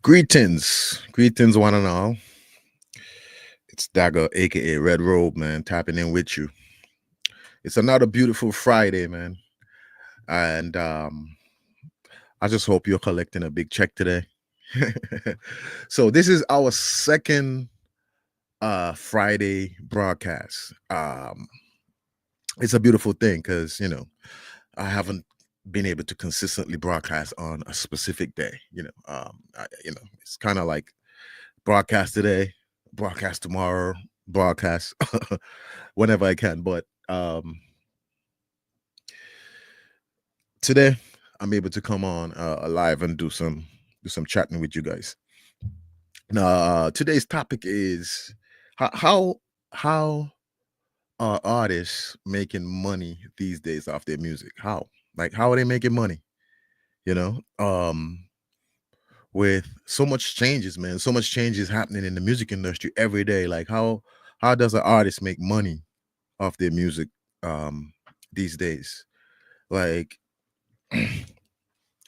Greetings, one and all. It's Dagger, aka Red Robe, man, tapping in with you. It's another beautiful Friday, man, and I just hope you're collecting a big check today. So this is our second Friday broadcast. It's a beautiful thing because I haven't been able to consistently broadcast on a specific day. It's kind of like broadcast today, broadcast tomorrow, broadcast whenever I can. But today I'm able to come on live and do some chatting with you guys. Now, today's topic is how are artists making money these days off their music? How are they making money? You know, with so much changes, man, so much changes happening in the music industry every day. Like how does an artist make money off their music these days? Like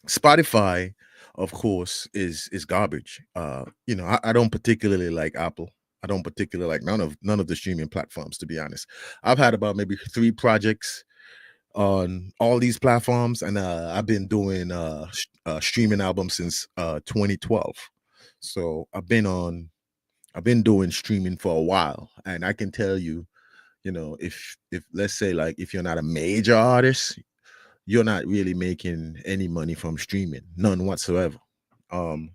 Spotify, of course, is garbage. I don't particularly like Apple. I don't particularly like none of the streaming platforms, to be honest. I've had about maybe 3 projects on all these platforms, and I've been doing streaming albums since 2012. So I've been doing streaming for a while, and I can tell you, if let's say, like, if you're not a major artist, you're not really making any money from streaming, none whatsoever. Um,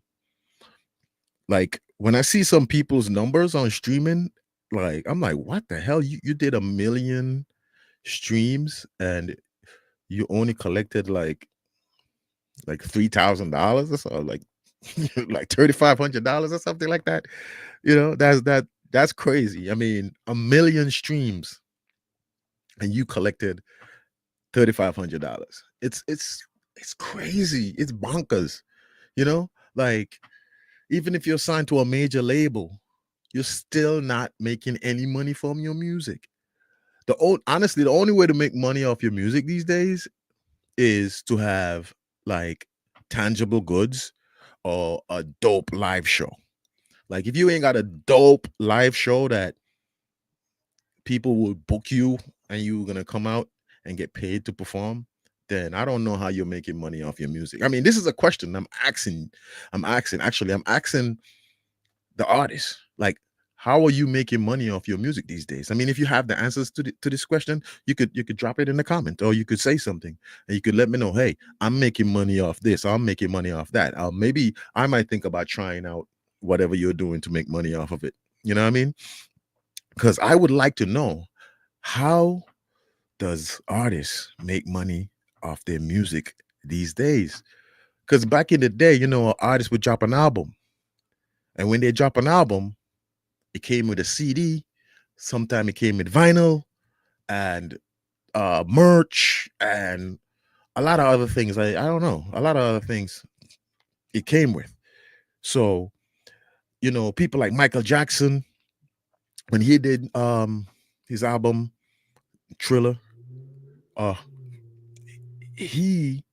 like when I see some people's numbers on streaming, like I'm like, what the hell? You did 1 million streams and you only collected like $3,000 or so, like like $3,500 or something like that. That's crazy. I mean, 1 million streams and you collected $3,500. It's crazy. It's bonkers. You know, like even if you're signed to a major label, you're still not making any money from your music. Honestly, the only way to make money off your music these days is to have like tangible goods or a dope live show. Like if you ain't got a dope live show that people will book you and you're gonna come out and get paid to perform, then I don't know how you're making money off your music. I mean, this is a question I'm asking the artist. Like, how are you making money off your music these days? I mean, if you have the answers to this question, you could drop it in the comment, or you could say something and you could let me know, hey, I'm making money off this, or I'm making money off that. Maybe I might think about trying out whatever you're doing to make money off of it. You know what I mean? Because I would like to know, how does artists make money off their music these days? Because back in the day, artists would drop an album, and when they drop an album, it came with a CD. Sometime it came with vinyl and merch and a lot of other things. I don't know, a lot of other things it came with. So people like Michael Jackson, when he did his album Thriller, uh he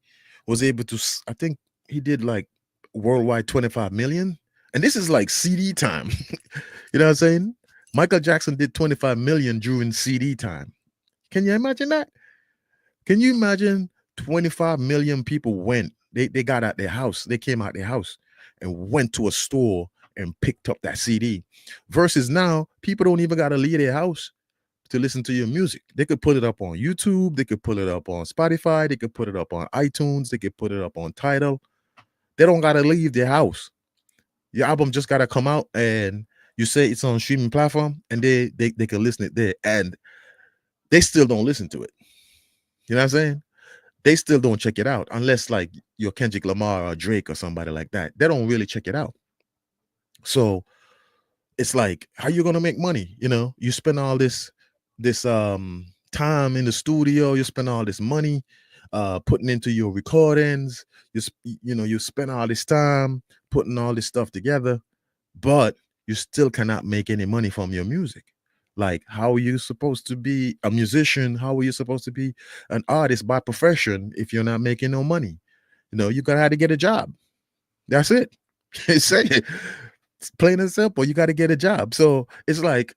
was able to, I think he did like worldwide 25 million. And this is like CD time. You know what I'm saying? Michael Jackson did 25 million during CD time. Can you imagine that? Can you imagine 25 million people they got out their house, they came out their house and went to a store and picked up that CD? Versus now, people don't even got to leave their house to listen to your music. They could put it up on YouTube, they could put it up on Spotify, they could put it up on iTunes, they could put it up on Tidal. They don't got to leave their house. Your album just got to come out and you say it's on a streaming platform, and they can listen it there, and they still don't listen to it. You know what I'm saying? They still don't check it out unless like you're Kendrick Lamar or Drake or somebody like that. They don't really check it out. So it's like, how you gonna make money? You spend all this time in the studio, you spend all this money putting into your recordings, you spend all this time putting all this stuff together, but you still cannot make any money from your music. Like, how are you supposed to be a musician? How are you supposed to be an artist by profession if you're not making no money? You gotta have to get a job. That's it. Say it. It's plain and simple. You got to get a job. So it's like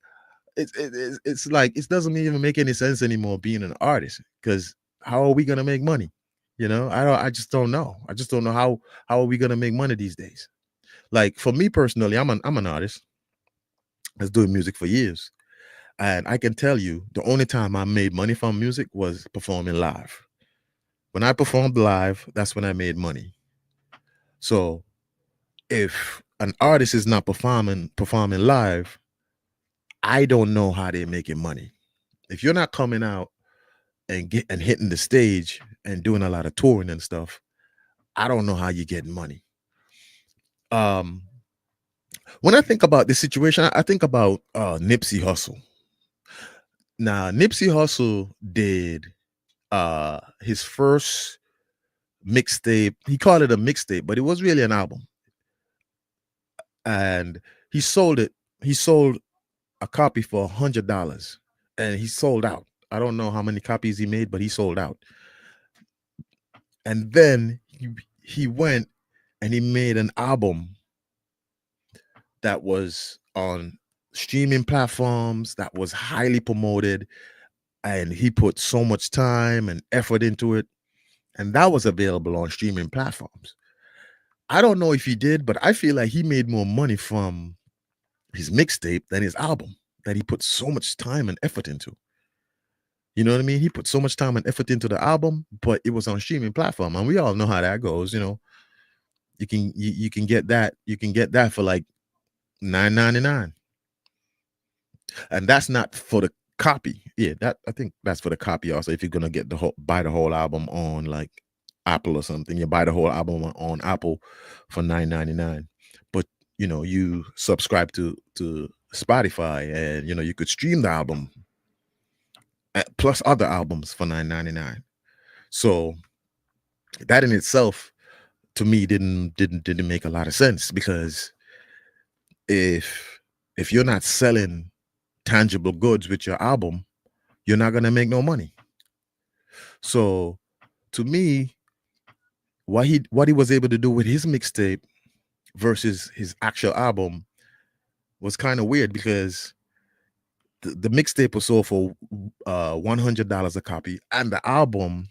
it's like it doesn't even make any sense anymore being an artist, because how are we gonna make money? I just don't know. I just don't know how are we gonna make money these days. Like for me personally, I'm an artist that's doing music for years. And I can tell you the only time I made money from music was performing live. When I performed live, that's when I made money. So if an artist is not performing live, I don't know how they're making money. If you're not coming out and hitting the stage and doing a lot of touring and stuff, I don't know how you're getting money. Um, when I think about this situation, I think about Nipsey Hussle. Now, Nipsey Hussle did his first mixtape. He called it a mixtape, but it was really an album. And he sold it. He sold a copy for $100, and he sold out. I don't know how many copies he made, but he sold out. And then he went and he made an album that was on streaming platforms, that was highly promoted, and he put so much time and effort into it, and that was available on streaming platforms. I don't know if he did, but I feel like he made more money from his mixtape than his album that he put so much time and effort into. You know what I mean? He put so much time and effort into the album, but it was on streaming platform, and we all know how that goes. You can get that for like $9.99, and that's not for the copy. Yeah, that I think that's for the copy also. If you're gonna buy the whole album on like Apple or something, you buy the whole album on Apple for $9.99. But you subscribe to Spotify, and you could stream the album plus other albums for $9.99. So that in itself, to me, didn't make a lot of sense, because if you're not selling tangible goods with your album, you're not gonna make no money. So to me, what he was able to do with his mixtape versus his actual album was kind of weird, because the mixtape was sold for $100 a copy, and the album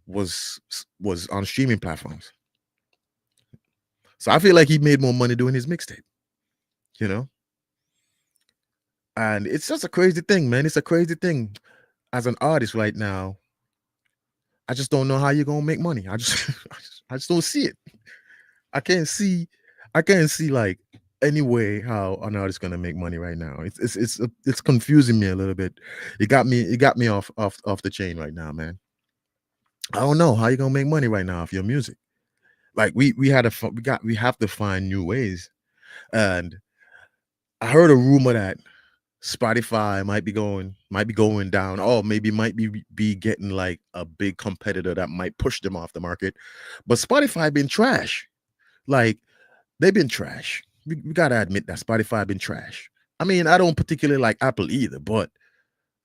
was on streaming platforms. So I feel like he made more money doing his mixtape, you know. And it's just a crazy thing, man. It's a crazy thing. As an artist right now, I just don't know how you're gonna make money. I just don't see it. I can't see like any way how an artist gonna make money right now. It's confusing me a little bit. It got me off the chain right now, man. I don't know how you gonna make money right now off your music. Like we have to find new ways. And I heard a rumor that Spotify might be going down, or maybe might be getting like a big competitor that might push them off the market. But Spotify been trash. Like, they've been trash. We gotta admit that Spotify been trash. I mean, I don't particularly like Apple either, but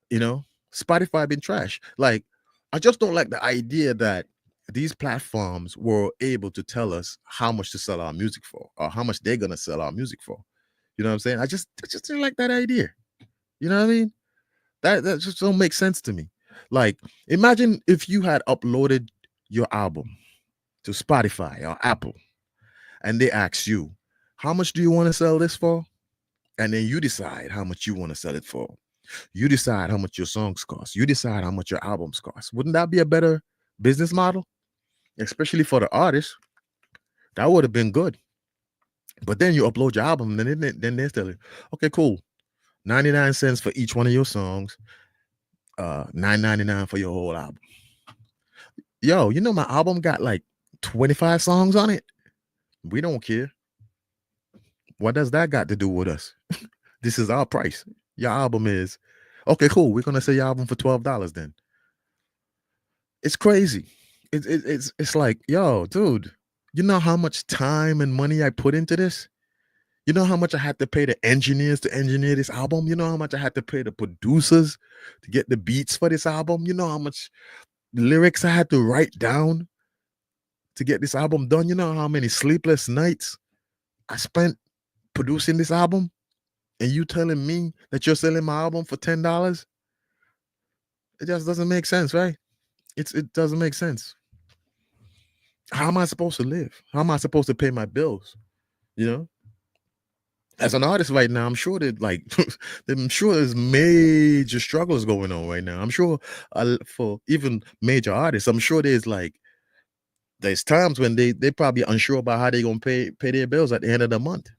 you know, Spotify been trash. Like, I just don't like the idea that these platforms were able to tell us how much to sell our music for, or how much they're gonna sell our music for. You know what I'm saying? I just didn't like that idea. You know what I mean? That just don't make sense to me. Like, imagine if you had uploaded your album to Spotify or Apple, and they ask you, how much do you want to sell this for? And then you decide how much you want to sell it for. You decide how much your songs cost. You decide how much your albums cost. Wouldn't that be a better business model? Especially for the artist. That would have been good. But then you upload your album, and then they're telling, okay, cool. 99 cents for each one of your songs, $9.99 for your whole album. Yo, my album got like 25 songs on it. We don't care. What does that got to do with us? This is our price. Your album is okay, cool. We're gonna sell your album for $12 then. It's crazy. It's like, yo, dude, you know how much time and money I put into this? You know how much I had to pay the engineers to engineer this album? You know how much I had to pay the producers to get the beats for this album? You know how much lyrics I had to write down to get this album done. You know how many sleepless nights I spent producing this album? And you telling me that you're selling my album for $10? It just doesn't make sense, right? It doesn't make sense. How am I supposed to live? How am I supposed to pay my bills? You know, as an artist right now, I'm sure that like I'm sure there's major struggles going on right now. I'm sure for even major artists, I'm sure there's times when they probably unsure about how they're gonna pay their bills at the end of the month.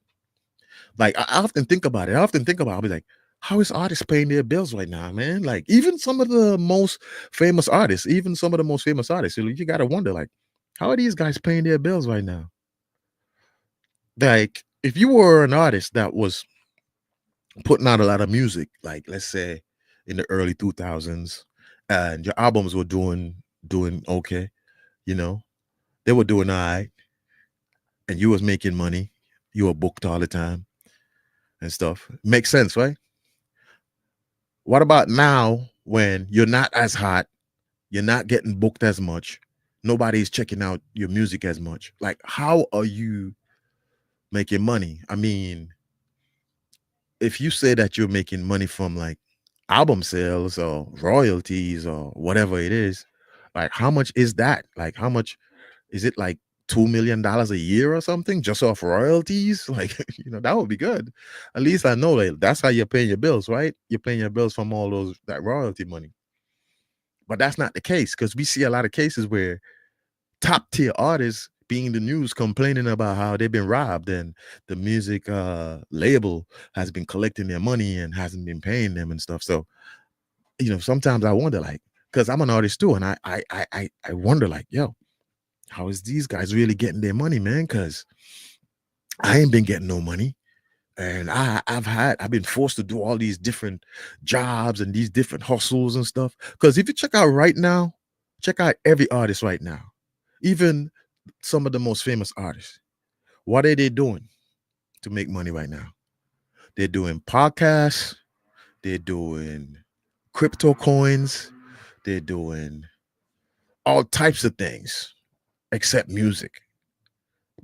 Like I often think about it. I often think about it. I'll be like, how is artists paying their bills right now, man? Like even some of the most famous artists, even some of the most famous artists, you gotta wonder, like, how are these guys paying their bills right now? Like, if you were an artist that was putting out a lot of music, like let's say in the early 2000s, and your albums were doing okay, you know, they were doing all right, and you was making money, you were booked all the time and stuff. Makes sense, right? What about now when you're not as hot, you're not getting booked as much, nobody's checking out your music as much? Like, how are you making money? I mean, if you say that you're making money from like album sales or royalties or whatever it is, like how much is that? Like how much is it, like $2 million a year or something just off royalties? Like, that would be good. At least I know that that's how you're paying your bills, right? You're paying your bills from all that royalty money. But that's not the case, because we see a lot of cases where top tier artists being in the news complaining about how they've been robbed, and the music label has been collecting their money and hasn't been paying them and stuff. So, sometimes I wonder, like, because I'm an artist too, and I wonder, like, yo, how is these guys really getting their money, man? Because I ain't been getting no money. And I've been forced to do all these different jobs and these different hustles and stuff. Because if you check out right now, check out every artist right now, even some of the most famous artists. What are they doing to make money right now? They're doing podcasts, they're doing crypto coins, they're doing all types of things except music,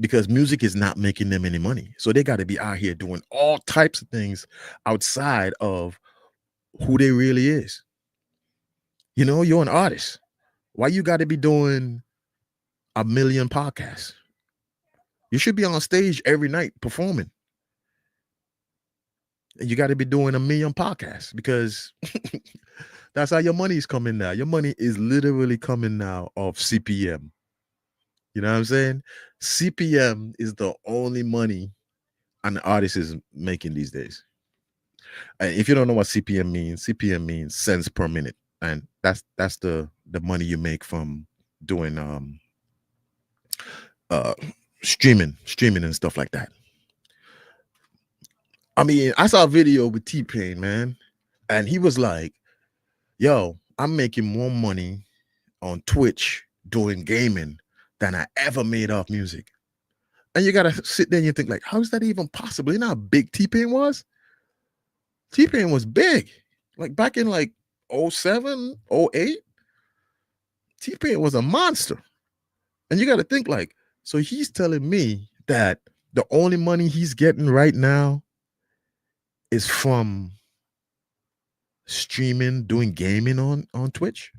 because music is not making them any money. So they got to be out here doing all types of things outside of who they really is. You're an artist. Why you got to be doing a million podcasts? You should be on stage every night performing. And you got to be doing a million podcasts, because that's how your money is coming now. Your money is literally coming now off CPM. You know what I'm saying? CPM is the only money an artist is making these days. And if you don't know what CPM means cents per minute, and that's the money you make from doing uh streaming and stuff like that. I mean, I saw a video with T-Pain, man, and he was like, yo, I'm making more money on Twitch doing gaming than I ever made off music. And you gotta sit there and you think, like, how is that even possible? You know how big T-Pain was? T-Pain was big. Like back in like 07, 08, T-Pain was a monster. And you gotta think, like, so he's telling me that the only money he's getting right now is from streaming, doing gaming on Twitch.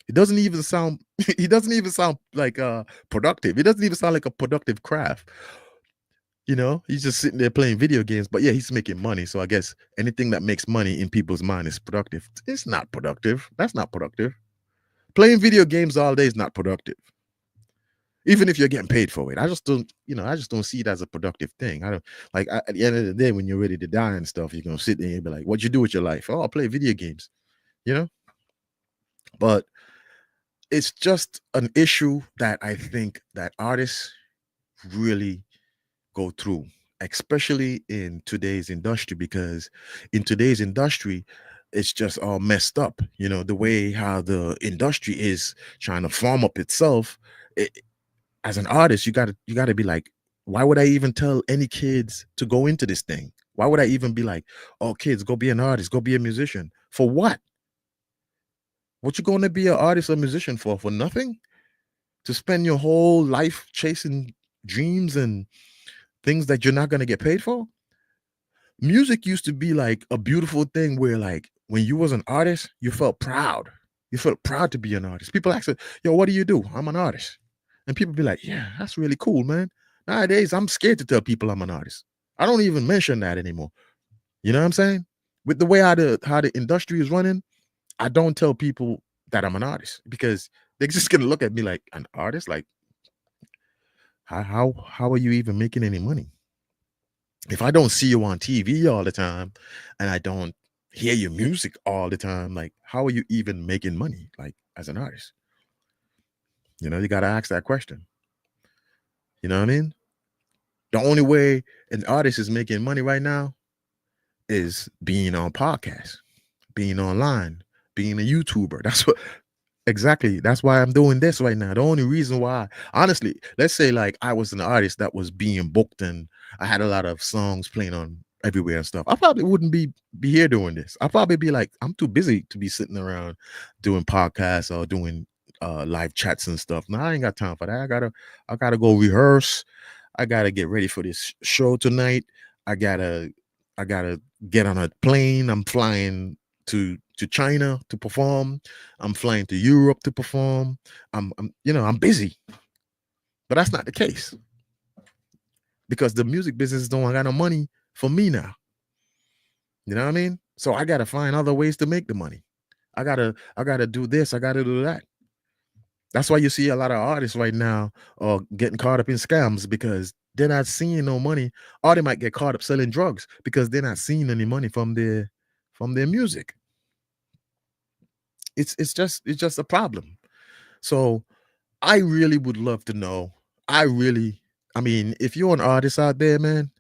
It doesn't even sound he doesn't even sound like productive. It doesn't even sound like a productive craft. He's just sitting there playing video games, but yeah, he's making money. So I guess anything that makes money in people's mind is productive. It's not productive. That's not productive. Playing video games all day is not productive. Even if you're getting paid for it. I just don't see it as a productive thing. I don't like at the end of the day, when you're ready to die and stuff, you're gonna sit there and be like, what'd you do with your life? Oh, I'll play video games, you know? But it's just an issue that I think that artists really go through, especially in today's industry, because in today's industry, it's just all messed up. The way how the industry is trying to farm up itself. As an artist, you gotta be like, why would I even tell any kids to go into this thing? Why would I even be like, oh, kids, go be an artist, go be a musician? For what? What you going to be an artist or musician for? For nothing? to spend your whole life chasing dreams and things that you're not going to get paid for? Music used to be like a beautiful thing where like when you was an artist, you felt proud. You felt proud to be an artist. People ask, yo, what do you do? I'm an artist. And people be like, yeah, that's really cool, man. Nowadays, I'm scared to tell people I'm an artist. I don't even mention that anymore. You know what I'm saying? With the way how the industry is running, I don't tell people that I'm an artist because they're just gonna look at me like an artist. Like, how are you even making any money? If I don't see you on TV all the time and I don't hear your music all the time, like how are you even making money like as an artist? You got to ask that question. You know what I mean? The only way an artist is making money right now is being on podcasts, being online, being a YouTuber. That's what exactly. That's why I'm doing this right now. The only reason why, honestly, let's say like I was an artist that was being booked and I had a lot of songs playing on everywhere and stuff. I probably wouldn't be here doing this. I'll probably be like, I'm too busy to be sitting around doing podcasts or doing live chats and stuff. No, I ain't got time for that. I gotta go rehearse. I gotta get ready for this show tonight. I gotta I gotta get on a plane. I'm flying to China to perform. I'm flying to Europe to perform. I'm busy, but that's not the case because the music business don't got no money for me now. You know what I mean? So I gotta find other ways to make the money. I gotta do this. I gotta do that. That's why you see a lot of artists right now getting caught up in scams because they're not seeing no money, or they might get caught up selling drugs because they're not seeing any money from their music. It's just a problem. So I really would love to know. I mean, if you're an artist out there, man,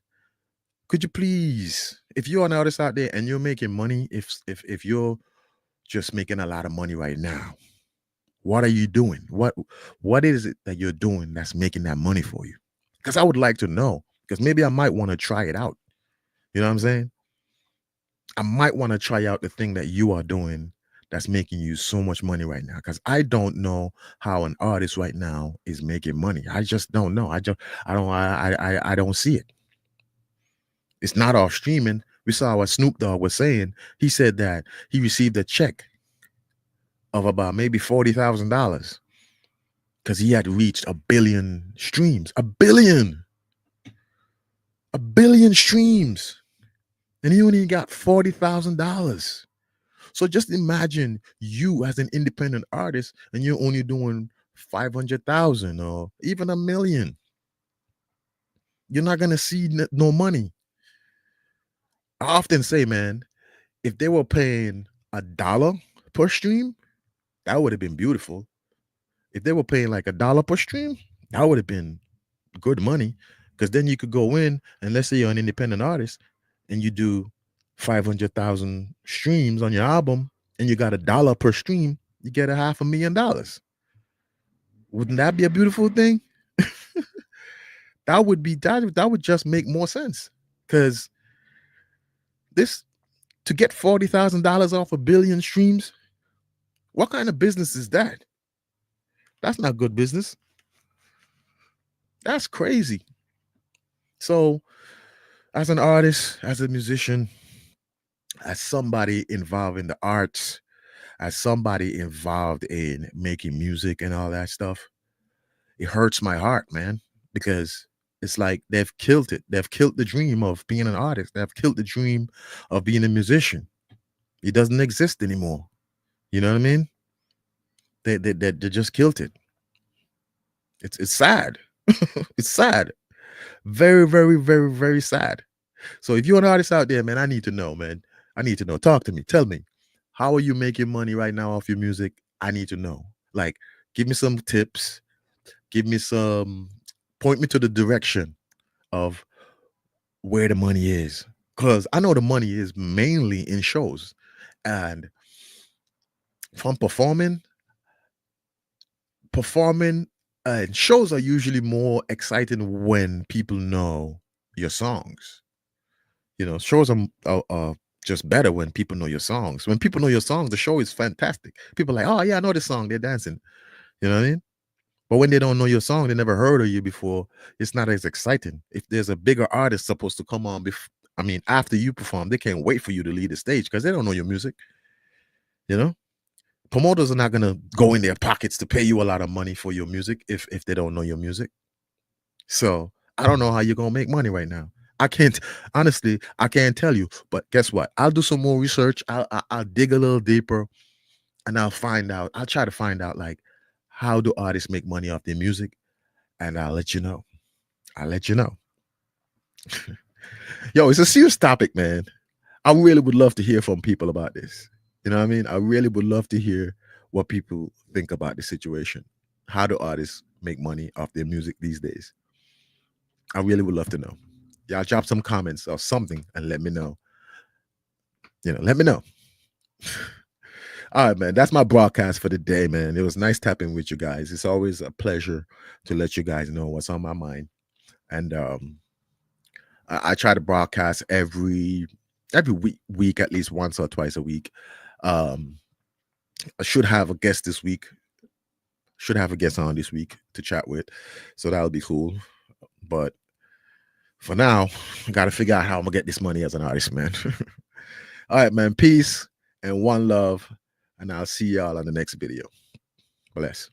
could you please, if you're an artist out there and you're making money, if you're just making a lot of money right now, what are you doing? What is it that you're doing that's making that money for you? Because I would like to know. Because maybe I might want to try it out. You know what I'm saying? I might want to try out the thing that you are doing that's making you so much money right now. Because I don't know how an artist right now is making money. I just don't know. I don't see it. It's not off streaming. We saw what Snoop Dogg was saying. He said that he received a check of about maybe $40,000 because he had reached a billion streams. A billion streams. And he only got $40,000. So just imagine you as an independent artist and you're only doing 500,000 or even a million. You're not gonna see no money. I often say, man, if they were paying $1 per stream, that would have been beautiful. If they were paying like $1 per stream, that would have been good money. Because then you could go in and let's say you're an independent artist and you do 500,000 streams on your album and you got $1 per stream, you get $500,000. Wouldn't that be a beautiful thing? That would just make more sense. Because this to get $40,000 off a billion streams, what kind of business is that? That's not good business. That's crazy. So, as an artist, as a musician, as somebody involved in the arts, as somebody involved in making music and all that stuff, it hurts my heart, man, because it's like they've killed it. They've killed the dream of being an artist. They've killed the dream of being a musician. It doesn't exist anymore. You know what I mean? They just killed it. It's sad. It's sad. Very, very, very, very sad. So if you're an artist out there, man, I need to know, man. I need to know. Talk to me. Tell me, how are you making money right now off your music? I need to know. Like, give me some tips. Give me some, point me to the direction of where the money is. Because I know the money is mainly in shows. And from performing and shows are usually more exciting when people know your songs. Shows are just better when people know your songs. When people know your songs, the show is fantastic. People are like, oh yeah, I know this song. They're dancing. You know what I mean? But when they don't know your song, they never heard of you before, it's not as exciting. If there's a bigger artist supposed to come on after you perform, they can't wait for you to lead the stage because they don't know your music. You know, promoters are not gonna go in their pockets to pay you a lot of money for your music if they don't know your music. So I don't know how you're gonna make money right now. I can't honestly, I can't tell you. But guess what? I'll do some more research. I'll dig a little deeper, and I'll find out. I'll try to find out like how do artists make money off their music, and I'll let you know. I'll let you know. Yo, it's a serious topic, man. I really would love to hear from people about this. You know what I mean? I really would love to hear what people think about the situation. How do artists make money off their music these days? I really would love to know. Y'all drop some comments or something and let me know. Let me know. All right, man. That's my broadcast for the day, man. It was nice tapping with you guys. It's always a pleasure to let you guys know what's on my mind. And I try to broadcast every week, at least once or twice a week. I should have a guest this week. Should have a guest on this week to chat with. So that'll be cool. But for now, I got to figure out how I'm going to get this money as an artist, man. All right, man. Peace and one love. And I'll see y'all on the next video. Bless.